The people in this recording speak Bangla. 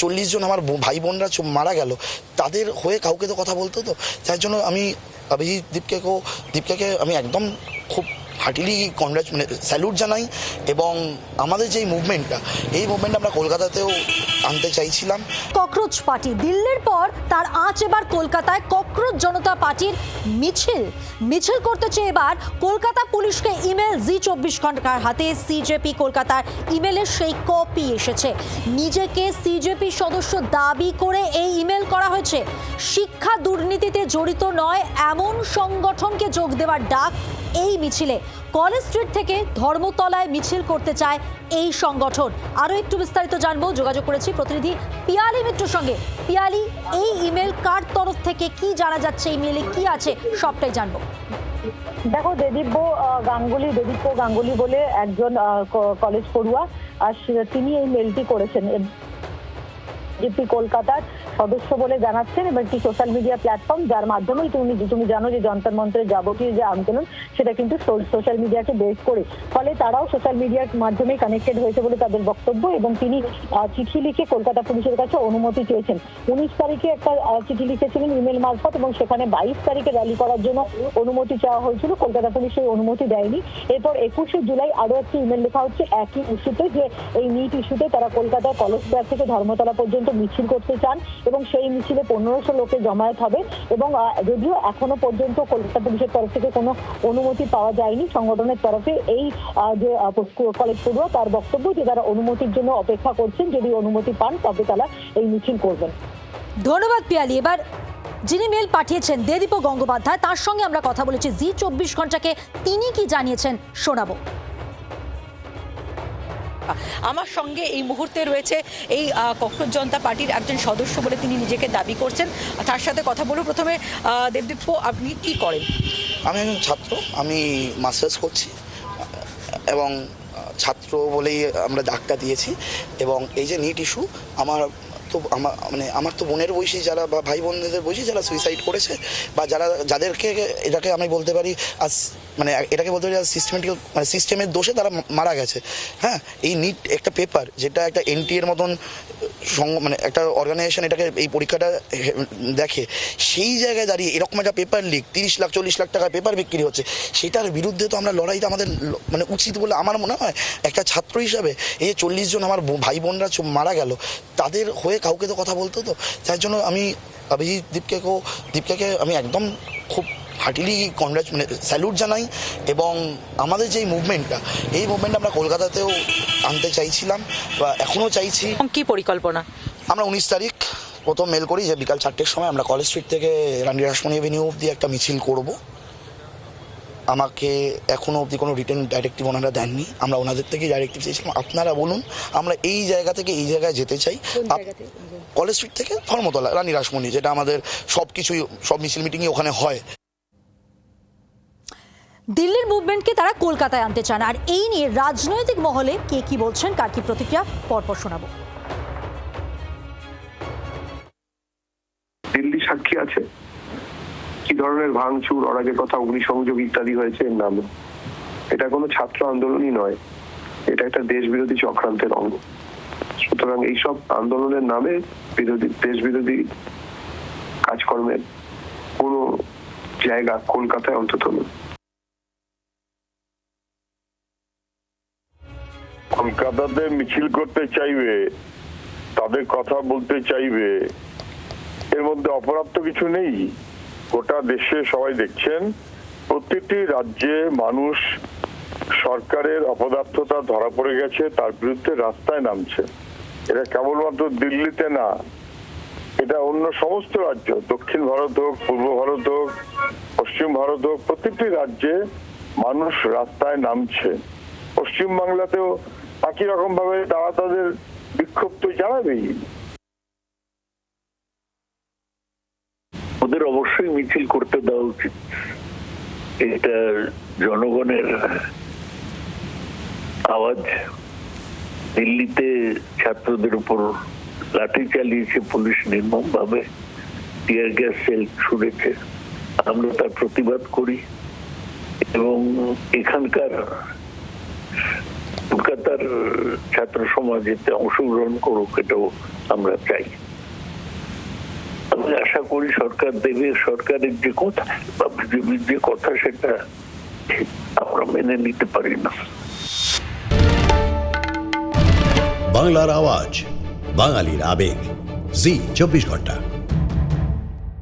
40 জন আমার ভাই বোনরা মারা গেল, তাদের হয়ে কাউকে তো কথা বলতো। তো যার জন্য আমি অভিজিৎ দীপকে আমি একদম খুব হার্টিলি স্যালুট জানাই। এবং আমাদের যে মুভমেন্টটা, এই মুভমেন্ট আমরা কলকাতাতেও আনতে চাইছিলাম। ককরোচ পার্টি দিল্লির পর তার আঁচ এবার কলকাতায়। ককরোচ জনতা পার্টির মিছিল করতে চেয়ে এবার কলকাতা পুলিশকে ইমেল জি24 ঘন্টার হাতে। সিজেপি কলকাতার ইমেলের সেই কপি এসেছে। নিজেকে সিজেপি সদস্য দাবি করে এই ইমেল করা হয়েছে। শিক্ষা দুর্নীতিতে জড়িত নয় এমন সংগঠনকে যোগ দেওয়ার ডাক এই মিছিলে। কলেজ স্ট্রিট থেকে ধর্মতলায় মিছিল করতে চায় এই সংগঠন। আরও একটু বিস্তারিত জানবো, যোগাযোগ করেছি প্রতিনিধি পিয়ালি মিত্রর সঙ্গে। পিয়ালি, এই ইমেল কার তরফ থেকে, কি জানা যাচ্ছে, ইমেলে কি আছে, সবটাই জানবো। দেখো, দেদীপ্য গাঙ্গুলি বলে একজন কলেজ পড়ুয়া, আর তিনি এই মেলটি করেছেন। সিজেপি কলকাতার সদস্য বলে জানাচ্ছেন, এবং একটি সোশ্যাল মিডিয়া প্ল্যাটফর্ম যার মাধ্যমে তুমি জানো যে যন্তর মন্ত্রের যাবতীয় যে আন্দোলন সেটা কিন্তু সোশ্যাল মিডিয়াকে বেস করে, ফলে তারাও সোশ্যাল মিডিয়ার মাধ্যমে কানেক্টেড হয়েছে বলে তাদের বক্তব্য। এবং তিনি চিঠি লিখে কলকাতা পুলিশের কাছে অনুমতি চেয়েছেন। 19 তারিখে একটা চিঠি লিখেছিলেন ইমেল মারফত, এবং সেখানে 22 তারিখে র্যালি করার জন্য অনুমতি চাওয়া হয়েছিল। কলকাতা পুলিশ সেই অনুমতি দেয়নি। এরপর 21শে জুলাই আরো একটি ইমেল লেখা হচ্ছে একই ইস্যুতে, যে এই নিট ইস্যুতে তারা কলকাতার কলেজ স্কয়ার থেকে ধর্মতলা পর্যন্ত মিছিল করতে চান, এবং সেই মিছিলে 1500 লোকের জমায়েত হবে। এবং যদিও এখনো পর্যন্ত কলকাতা পুলিশের তরফ থেকে কোনো অনুমতি পাওয়া যায়নি সংগঠনের তরফে, এই যে কলেজ পড়ুয়া তার বক্তব্য যে তারা অনুমতির জন্য অপেক্ষা করছেন, যদি অনুমতি পান তবে তারা এই মিছিল করবেন। ধন্যবাদ পিয়ালি। এবার যিনি মেল পাঠিয়েছেন দেদীপ্য গঙ্গোপাধ্যায়, তার সঙ্গে আমরা কথা বলেছি। জি24 ঘন্টাকে তিনি কি জানিয়েছেন শোনাবো। আমার সঙ্গে এই মুহূর্তে রয়েছে এই ককরোচ জনতা পার্টির একজন সদস্য বলে তিনি নিজেকে দাবি করছেন। তার সাথে কথা বলব। প্রথমে দেবদীপ্য, আপনি কি করেন? আমি একজন ছাত্র, আমি মাস্টার্স করছি, এবং ছাত্র বলেই আমরা ডাকটা দিয়েছি। এবং এই যে নিট ইস্যু, আমার তো বোনের বয়সী যারা, বা ভাই বোনদের বয়সী যারা সুইসাইড করেছে, বা যাদেরকে এটাকে আমি বলতে পারি এটাকে বলতে পারি সিস্টেমের দোষে তারা মারা গেছে। হ্যাঁ, এই নিট একটা পেপার, যেটা একটা এনটি এর মতন একটা অর্গানাইজেশন এটাকে এই পরীক্ষাটা দেখে, সেই জায়গায় দাঁড়িয়ে এরকম একটা পেপার লিক 30 লাখ 40 লাখ টাকার পেপার বিক্রি হচ্ছে, সেটার বিরুদ্ধে তো আমরা লড়াইটা আমাদের উচিত বলে আমার মনে হয়। একটা ছাত্র হিসাবে এই যে 40 জন আমার ভাই বোনরা মারা গেল, তাদের হয়ে কাউকে তো কথা বলতো। তো যার জন্য আমি অভিজিৎ দীপকে আমি একদম খুব হার্টিলি স্যালুট জানাই। এবং আমাদের যে মুভমেন্টটা, এই মুভমেন্ট আমরা কলকাতাতেও আনতে চাইছিলাম, বা এখনও চাইছি। কি পরিকল্পনা? আমরা 19 তারিখ প্রথম মেল করি যে বিকাল 4টের সময় আমরা কলেজ স্ট্রিট থেকে রানী রাসমণি এভিনিউ অবধি একটা মিছিল করব। আমাকে এখনও অবধি কোনো রিটেন ডাইরেক্টিভ ওনারা দেননি। আমরা ওনাদের থেকেই ডাইরেক্টিভ চেয়েছিলাম, আপনারা বলুন আমরা এই জায়গা থেকে এই জায়গায় যেতে চাই। কলেজ স্ট্রিট থেকে ধর্মতলা রানী রাসমণি, যেটা আমাদের সব মিছিল মিটিংই ওখানে হয়। দিল্লির মুভমেন্টকে তারা কলকাতায় আনতে চান, আর এই নিয়ে রাজনৈতিক মহলে কে কি বলছেন, কার কি প্রতিক্রিয়া, পরপর শোনাবো। দিল্লি সাক্ষী আছে কি ধরনের ভাঙচুর, অরাজকতা, অগ্নিসংযোগ ইত্যাদি হয়েছে এর নামে। এটা কোনো ছাত্র আন্দোলনই নয়, এটা একটা দেশ বিরোধী চক্রান্তের অঙ্গ। সুতরাং এইসব আন্দোলনের নামে দেশ বিরোধী কাজকর্মের কোনো জায়গা কলকাতায় অন্তত নয়। কলকাতাতে মিছিল করতে চাইবে, তাদের কথা বলতে চাইবে, এর মধ্যে অপরাধ তো কিছু নেই। গোটা দেশে সবাই দেখছেন, প্রতিটি রাজ্যে মানুষ সরকারের অপদার্থতা ধরা পড়ে গেছে, তার বিরুদ্ধে রাস্তায় নামছে। এটা কেবলমাত্র দিল্লিতে না, এটা অন্য সমস্ত রাজ্য, দক্ষিণ ভারত হোক, পূর্ব ভারত হোক, পশ্চিম ভারত হোক, প্রতিটি রাজ্যে মানুষ রাস্তায় নামছে। পশ্চিমবাংলাতেও একই রকম ভাবে তারা তাদের বিক্ষোভ তো জানাবেই। ওদের অবশ্যই মিছিল করতে দেওয়া উচিত। এটা জনগণের আওয়াজ। দিল্লিতে ছাত্রদের উপর লাঠি চালিয়েছে পুলিশ নির্মম ভাবে, টিয়ার গ্যাস সেল ছুড়েছে। আমরা তার প্রতিবাদ করি, এবং এখানকার কলকাতার ছাত্র সমাজ এতে অংশগ্রহণ করুক, এটাও আমরা চাই। আমি আশা করি সরকার দেবে। সরকারের যে কথা বা বিজেপির যে কথা সেটা আমরা মেনে নিতে পারি না। বাংলার আওয়াজ, বাঙালির আবেগ, জি 24 ঘন্টা।